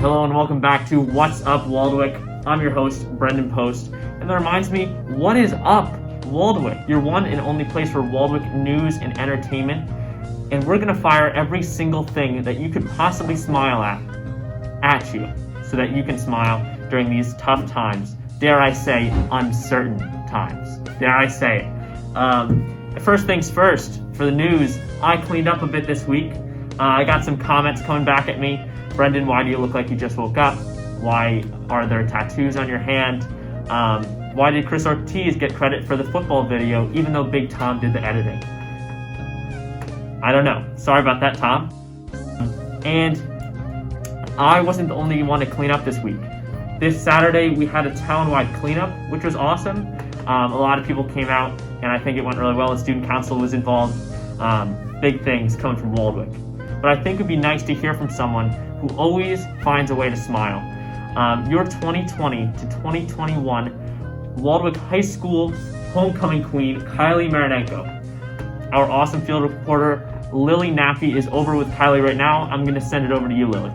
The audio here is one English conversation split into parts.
Hello and welcome back to What's Up Waldwick. I'm your host, Brendan Post, and that reminds me, what is up Waldwick? Your one and only place for Waldwick news and entertainment, and we're gonna fire every single thing that you could possibly smile at you, so that you can smile during these tough times. Dare I say, uncertain times. Dare I say it. First things first, for the news, I cleaned up a bit this week. I got some comments coming back at me. Brendan, why do you look like you just woke up? Why are there tattoos on your hand? Why did Chris Ortiz get credit for the football video even though Big Tom did the editing? I don't know. Sorry about that, Tom. And I wasn't the only one to clean up this week. This Saturday, we had a town-wide cleanup, which was awesome. A lot of people came out, and I think it went really well. The student council was involved. Big things coming from Waldwick. But I think it would be nice to hear from someone who always finds a way to smile. Your 2020 to 2021 Waldwick High School homecoming queen, Kylie Marinenko. Our awesome field reporter, Lily Nappy, is over with Kylie right now. I'm going to send it over to you, Lily.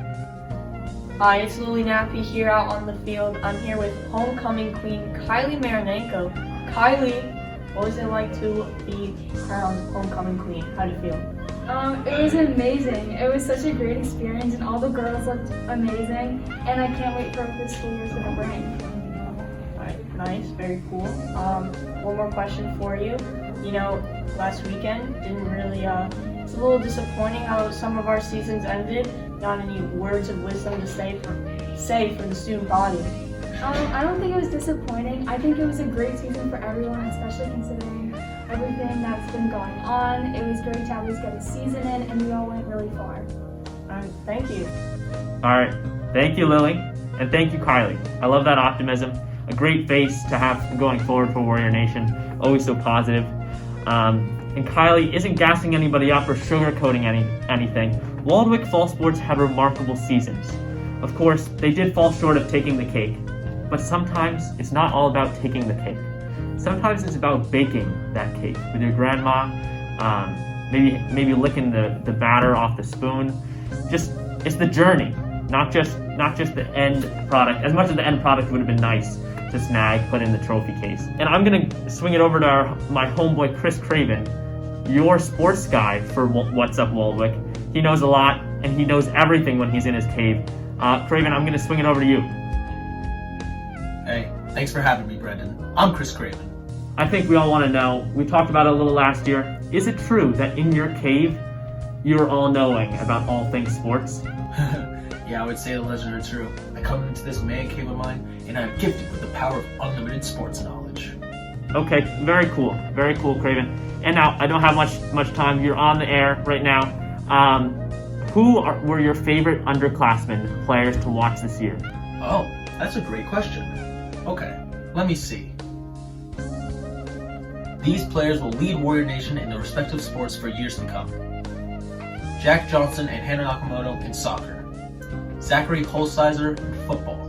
Hi, it's Lily Nappy here out on the field. I'm here with homecoming queen, Kylie Marinenko. Kylie, what was it like to be crowned homecoming queen? How do you feel? It was amazing. It was such a great experience, and all the girls looked amazing, and I can't wait for what this school year is going to bring. Alright, nice, very cool. One more question for you. You know, last weekend didn't really, it's a little disappointing how some of our seasons ended. Not any words of wisdom to say for the student body. I don't think it was disappointing. I think it was a great season for everyone, especially considering everything that's been going on. It was great to at least get a season in, and we all went really far. Thank you. Alright, thank you, Lily, and thank you, Kylie. I love that optimism. A great face to have going forward for Warrior Nation. Always so positive. And Kylie isn't gassing anybody up or sugarcoating anything. Waldwick Fall Sports had remarkable seasons. Of course, they did fall short of taking the cake, but sometimes it's not all about taking the cake. Sometimes it's about baking that cake with your grandma, maybe licking the batter off the spoon. It's the journey, not just the end product. As much as the end product would have been nice to snag, put in the trophy case. And I'm gonna swing it over to my homeboy Chris Craven, your sports guy for What's Up Waldwick. He knows a lot, and he knows everything when he's in his cave. Craven, I'm gonna swing it over to you. Hey, thanks for having me, Brendan. I'm Chris Craven. I think we all want to know, we talked about it a little last year, is it true that in your cave, you're all-knowing about all things sports? Yeah, I would say the legend are true. I come into this man cave of mine, and I'm gifted with the power of unlimited sports knowledge. Okay, very cool, Craven. And now, I don't have much time, you're on the air right now. Were your favorite underclassmen players to watch this year? Oh, that's a great question. Okay, let me see. These players will lead Warrior Nation in their respective sports for years to come. Jack Johnson and Hannah Nakamoto in soccer. Zachary Holsizer in football.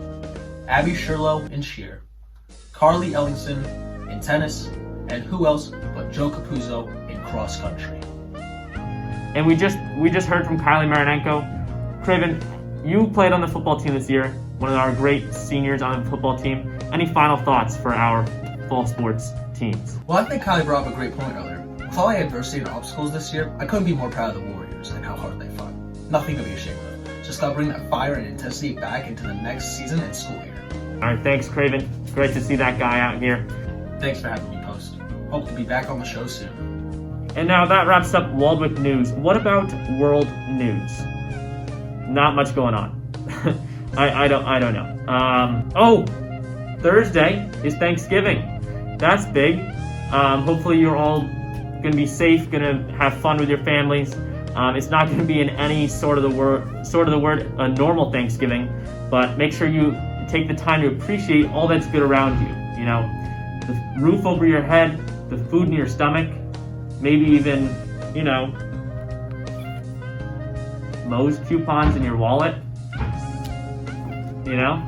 Abby Sherlow in cheer. Carly Ellingson in tennis. And who else but Joe Capuzzo in cross country. And we just heard from Kylie Marinenko. Craven, you played on the football team this year, one of our great seniors on the football team. Any final thoughts for our fall sports teams? Well, I think Kylie brought up a great point earlier. With all the adversity and obstacles this year, I couldn't be more proud of the Warriors and how hard they fought. Nothing to be ashamed of. Just gotta bring that fire and intensity back into the next season and school year. Alright, thanks, Craven. Great to see that guy out here. Thanks for having me, Post. Hope to be back on the show soon. And now that wraps up Waldwick news. What about world news? Not much going on. I don't know. Thursday is Thanksgiving. That's big. Hopefully you're all gonna be safe, gonna have fun with your families. It's not gonna be in any sort of the word a normal Thanksgiving, but make sure you take the time to appreciate all that's good around you. You know, the roof over your head, the food in your stomach, maybe even, you know, Moe's coupons in your wallet, you know?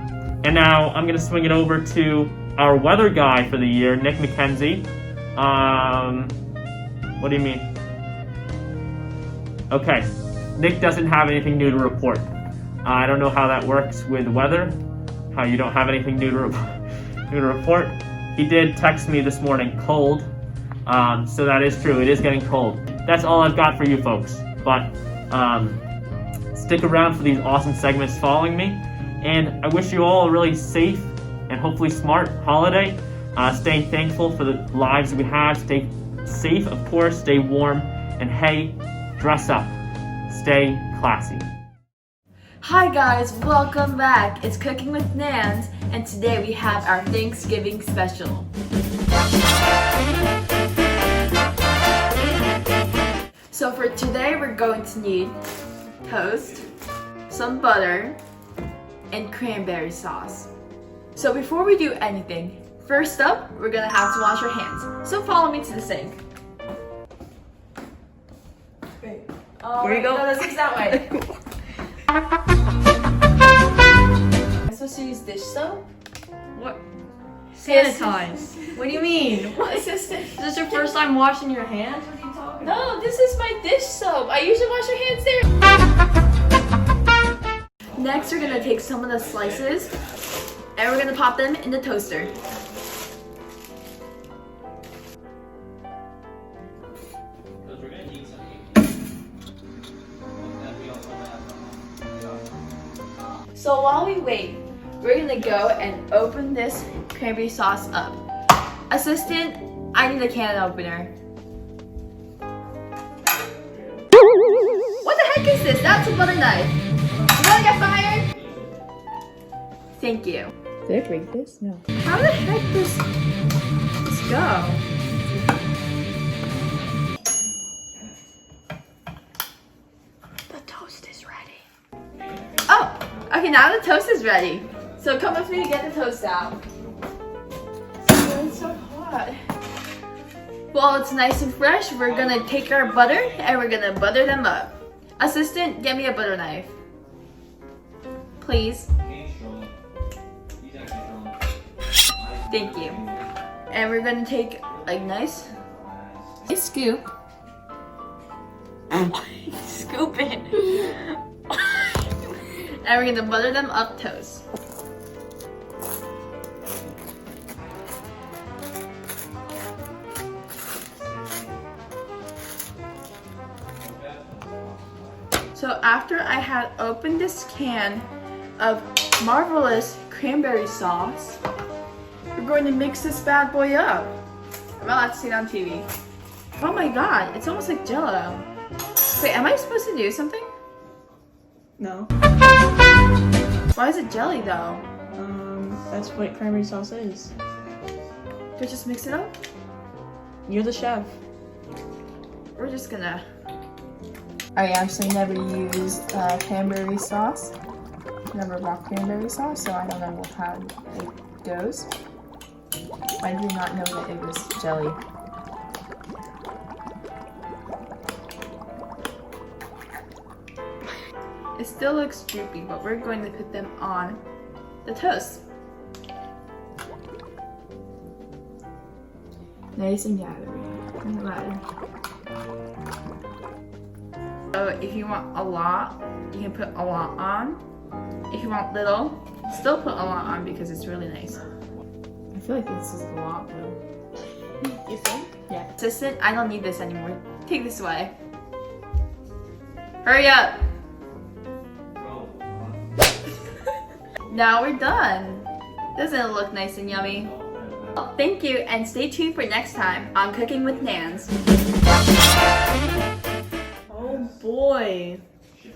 And now I'm going to swing it over to our weather guy for the year, Nick McKenzie. What do you mean? Okay, Nick doesn't have anything new to report. I don't know how that works with weather, how you don't have anything new to report. He did text me this morning, cold, so that is true, it is getting cold. That's all I've got for you folks, but stick around for these awesome segments following me, and I wish you all a really safe and hopefully smart holiday. Staying thankful for the lives we have, stay safe, of course, stay warm, and hey, dress up, stay classy. Hi guys, welcome back. It's Cooking with Nans, and today we have our Thanksgiving special. So for today we're going to need toast, some butter, and cranberry sauce. So before we do anything, first up, we're gonna have to wash our hands. So follow me to the sink. Wait. Where you go? No, this is that way. I'm supposed to use dish soap? What? Sanitize. What do you mean? What is this? Is this your first time washing your hands? What are you talking about? No, this is my dish soap. I usually wash your hands there. Next, we're gonna take some of the slices and we're gonna pop them in the toaster. So while we wait, we're gonna go and open this cranberry sauce up. Assistant, I need a can opener. What the heck is this? That's a butter knife. You wanna get fired? Thank you. Did I break this? No. How the heck does this go? The toast is ready. Oh, okay, now the toast is ready. So come with me to get the toast out. It's so hot. While it's nice and fresh, we're gonna take our butter and we're gonna butter them up. Assistant, get me a butter knife. Please. Thank you. And we're gonna take a nice scoop. Scoop it. And we're gonna butter them up toast. So after I had opened this can of marvelous cranberry sauce, we're going to mix this bad boy up. I'm allowed to see it on TV. Oh my god, it's almost like Jell-O. Wait, am I supposed to do something? No. Why is it jelly though? That's what cranberry sauce is. Do I just mix it up? You're the chef. We're just gonna... I actually never used cranberry sauce. Never bought cranberry sauce, so I don't know how it goes. I did not know that it was jelly. It still looks droopy, but we're going to put them on the toast. Nice and gathery. So if you want a lot, you can put a lot on. If you want little, still put a lot on because it's really nice. I feel like this is a lot though. You think? Yeah. Assistant, I don't need this anymore. Take this away. Hurry up! Now we're done. Doesn't it look nice and yummy? Well, thank you, and stay tuned for next time on Cooking with Nans. Oh boy.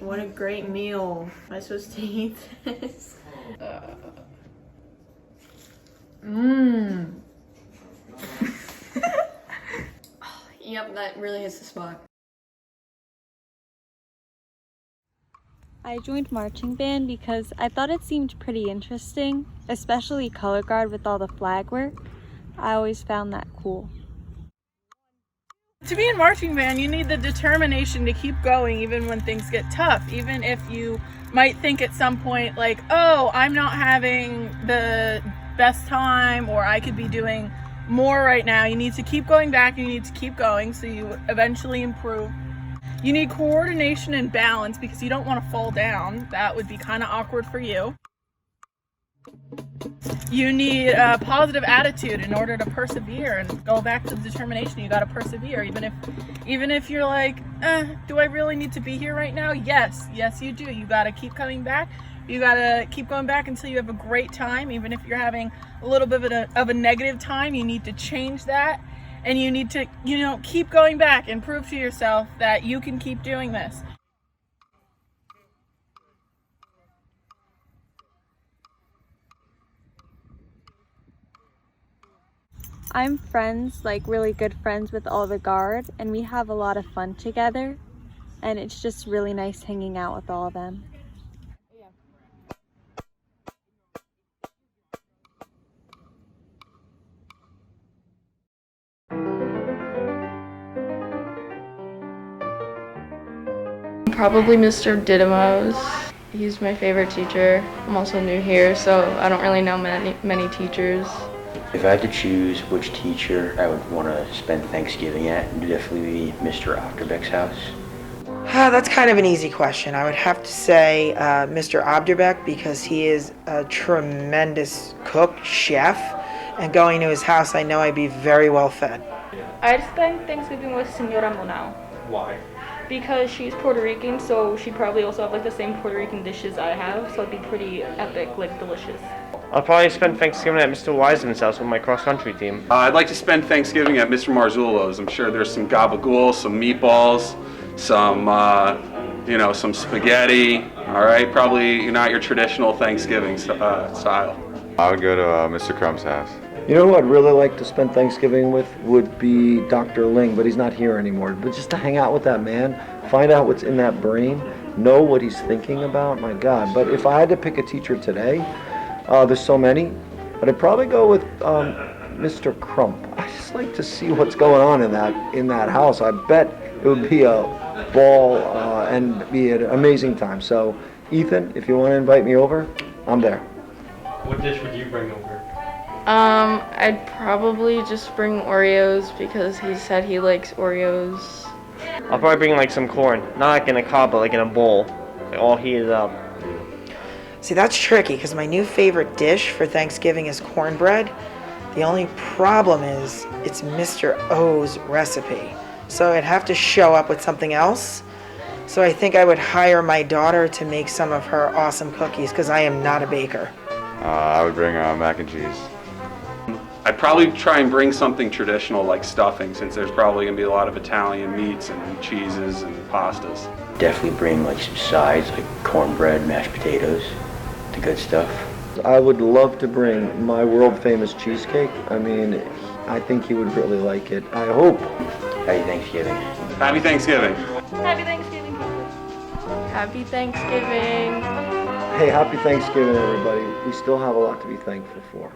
What a great meal. Am I supposed to eat this? Yep, that really hits the spot. I joined marching band because I thought it seemed pretty interesting, especially color guard with all the flag work. I always found that cool. To be in marching band, you need the determination to keep going even when things get tough. Even if you might think at some point like, oh, I'm not having the best time, or I could be doing more right now. You need to keep going back and you need to keep going so you eventually improve. You need coordination and balance because you don't want to fall down. That would be kind of awkward for you. You need a positive attitude in order to persevere and go back to the determination. You got to persevere even if you're like, do I really need to be here right now? Yes you do. You got to keep coming back. You got to keep going back until you have a great time. Even if you're having a little bit of a negative time, you need to change that, and you need to, keep going back and prove to yourself that you can keep doing this. I'm friends, like really good friends with all the guard, and we have a lot of fun together, and it's just really nice hanging out with all of them. Probably Mr. Didymos. He's my favorite teacher. I'm also new here, so I don't really know many teachers. If I had to choose which teacher I would want to spend Thanksgiving at, it would definitely be Mr. Ochterbeck's house. That's kind of an easy question. I would have to say Mr. Obderbeck, because he is a tremendous cook, chef, and going to his house, I know I'd be very well fed. I'd spend Thanksgiving with Senora Monao. Why? Because she's Puerto Rican, so she'd probably also have like the same Puerto Rican dishes I have, so it'd be pretty epic, like delicious. I'll probably spend Thanksgiving at Mr. Wiseman's house with my cross-country team. I'd like to spend Thanksgiving at Mr. Marzullo's. I'm sure there's some gabagool, some meatballs, some spaghetti. All right, probably not your traditional Thanksgiving style. I would go to Mr. Crumb's house. You know who I'd really like to spend Thanksgiving with would be Dr. Ling, but he's not here anymore. But just to hang out with that man, find out what's in that brain, know what he's thinking about, my God. But if I had to pick a teacher today, there's so many, but I'd probably go with Mr. Crump. I just like to see what's going on in that house. I bet it would be a ball and be an amazing time. So, Ethan, if you want to invite me over, I'm there. What dish would you bring over? I'd probably just bring Oreos because he said he likes Oreos. I'll probably bring like some corn, not like in a cob, but like in a bowl, all heated up. See, that's tricky because my new favorite dish for Thanksgiving is cornbread. The only problem is it's Mr. O's recipe, so I'd have to show up with something else. So I think I would hire my daughter to make some of her awesome cookies because I am not a baker. I would bring mac and cheese. I'd probably try and bring something traditional like stuffing, since there's probably going to be a lot of Italian meats and cheeses and pastas. Definitely bring like some sides like cornbread, mashed potatoes, the good stuff. I would love to bring my world famous cheesecake. I mean, I think he would really like it. I hope. Happy Thanksgiving. Happy Thanksgiving. Happy Thanksgiving. Happy Thanksgiving. Hey, happy Thanksgiving, everybody. We still have a lot to be thankful for.